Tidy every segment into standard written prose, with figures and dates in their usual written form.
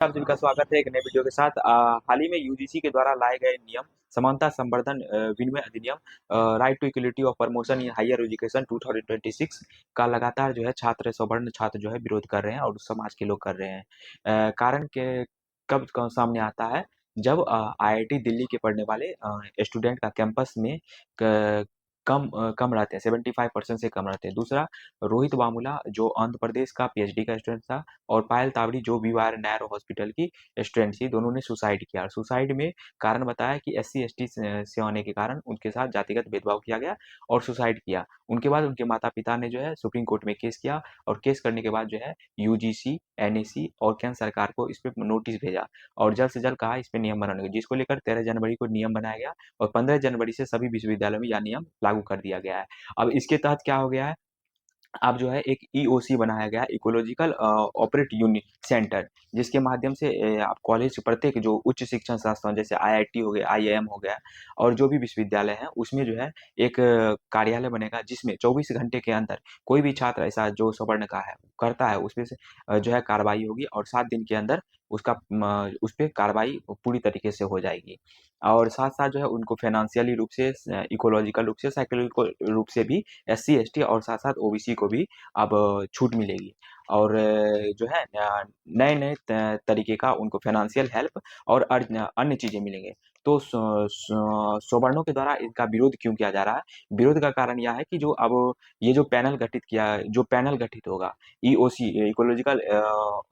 आप सभी का स्वागत है एक नए वीडियो के साथ। हाल ही में यूजीसी के द्वारा लाए गए नियम समानता संवर्धन विनिमय अधिनियम right to equality of promotion in higher education 2026 का लगातार जो है छात्र सवर्ण छात्र जो है विरोध कर रहे हैं और समाज के लोग कर रहे हैं। कारण के कब सामने आता है जब आईआईटी दिल्ली के पढ़ने वाले स्टूडेंट का कैंपस में कम रहते हैं, 75% से कम रहते हैं। दूसरा, रोहित वामुला जो आंध्र प्रदेश का पीएचडी का स्टूडेंट था, और पायल तावड़ी जो बीवार नैरो हॉस्पिटल की स्टूडेंट थी, दोनों ने सुसाइड किया। सुसाइड में कारण बताया कि एससी एसटी से होने के कारण उनके साथ जातिगत भेदभाव किया गया और सुसाइड किया। उनके बाद उनके माता पिता ने जो है सुप्रीम कोर्ट में केस किया, और केस करने के बाद जो है यूजीसी, एनएसी और केंद्र सरकार को इस पे नोटिस भेजा और जल्द से जल्द कहा इस पे नियम बनाने को, जिसको लेकर 13 जनवरी को नियम बनाया गया और 15 जनवरी से सभी विश्वविद्यालयों में यह नियम लागू कर दिया गया है। अब इसके तहत क्या हो गया है, अब जो है एक ईओसी बनाया गया, इकोलॉजिकल ऑपरेट यूनिट सेंटर, जिसके माध्यम से आप कॉलेज प्रत्येक जो उच्च शिक्षण संस्थान जैसे आईआईटी हो गया, आईआईएम हो गया और जो भी विश्वविद्यालय हैं उसमें जो है एक कार्यालय बनेगा, जिसमें 24 घंटे के अंदर कोई भी छात्र ऐसा जो सवर्ण का है करता है उसमें से जो है कार्रवाई होगी और 7 दिन के अंदर उसका उस पर कार्रवाई पूरी तरीके से हो जाएगी। और साथ साथ जो है उनको फाइनेंशियली रूप से, इकोलॉजिकल रूप से, साइकोलॉजिकल रूप से भी एससी एसटी और साथ साथ ओबीसी को भी अब छूट मिलेगी। और जो है नए नए तरीके का उनको फाइनेंशियल हेल्प और अन्य चीज़ें मिलेंगे। तो सवर्णों के द्वारा इनका विरोध क्यों किया जा रहा है? विरोध का कारण यह है कि जो अब ये जो पैनल गठित होगा, EOC, ecological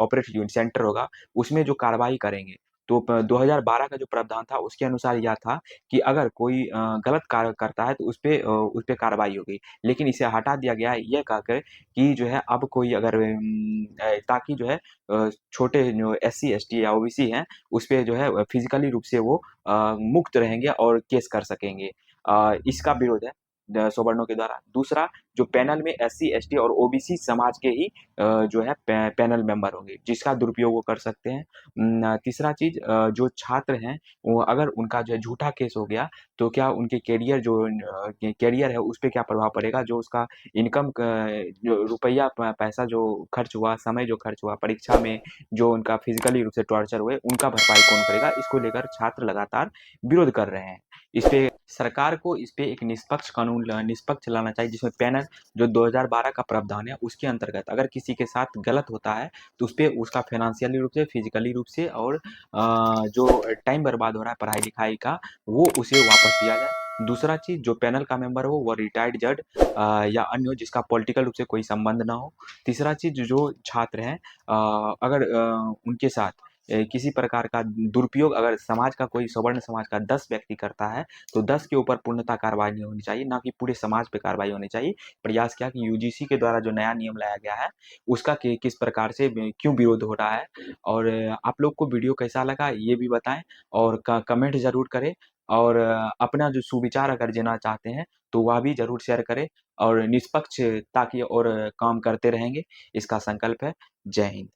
operation unit centre होगा, उसमें जो कार्रवाई करेंगे, तो 2012 का जो प्रावधान था उसके अनुसार यह था कि अगर कोई गलत कार्य करता है तो उस पे कार्रवाई होगी। लेकिन इसे हटा दिया गया है ये कहकर कि जो है अब कोई अगर ताकि जो है छोटे जो एससी एसटी या ओबीसी हैं उस पे जो है फिजिकली रूप से वो मुक्त रहेंगे और केस कर सकेंगे। इसका विरोध है सवर्णों के द्वारा। दूसरा, जो पैनल में एससी एसटी और ओबीसी समाज के ही जो है पैनल मेंबर होंगे, जिसका दुरुपयोग वो कर सकते हैं। तीसरा चीज, जो छात्र हैं वो अगर उनका जो है झूठा केस हो गया तो क्या उनके कैरियर है उस पे क्या प्रभाव पड़ेगा, जो उसका इनकम जो रुपया पैसा जो खर्च हुआ, समय जो खर्च हुआ परीक्षा में, जो उनका फिजिकली रूप से टॉर्चर हुए, उनका भरपाई कौन करेगा? इसको लेकर छात्र लगातार विरोध कर रहे हैं। इस पे सरकार को इस पे एक निष्पक्ष लाना चाहिए, जिसमें पैनल जो 2012 का प्रावधान है उसके अंतर्गत अगर किसी के साथ गलत होता है तो उस पे उसका फाइनेंशियली रूप से, फिजिकली रूप से और जो टाइम बर्बाद हो रहा है पढ़ाई लिखाई का, वो उसे वापस दिया जाए। दूसरा चीज, जो पैनल का मेंबर हो वो रिटायर्ड जज या अन्य हो जिसका पॉलिटिकल रूप से कोई संबंध ना हो। तीसरा चीज, जो छात्र हैं अगर उनके साथ किसी प्रकार का दुरुपयोग अगर समाज का कोई सवर्ण समाज का 10 व्यक्ति करता है तो 10 के ऊपर पूर्णतः कार्रवाई नहीं होनी चाहिए, ना कि पूरे समाज पे कार्रवाई होनी चाहिए। प्रयास किया कि यूजीसी के द्वारा जो नया नियम लाया गया है उसका किस प्रकार से क्यों विरोध हो रहा है। और आप लोग को वीडियो कैसा लगा ये भी बताएं और कमेंट जरूर करें। और अपना जो सुविचार अगर देना चाहते हैं तो वह भी जरूर शेयर करें, और निष्पक्षता की और काम करते रहेंगे, इसका संकल्प है। जय हिंद।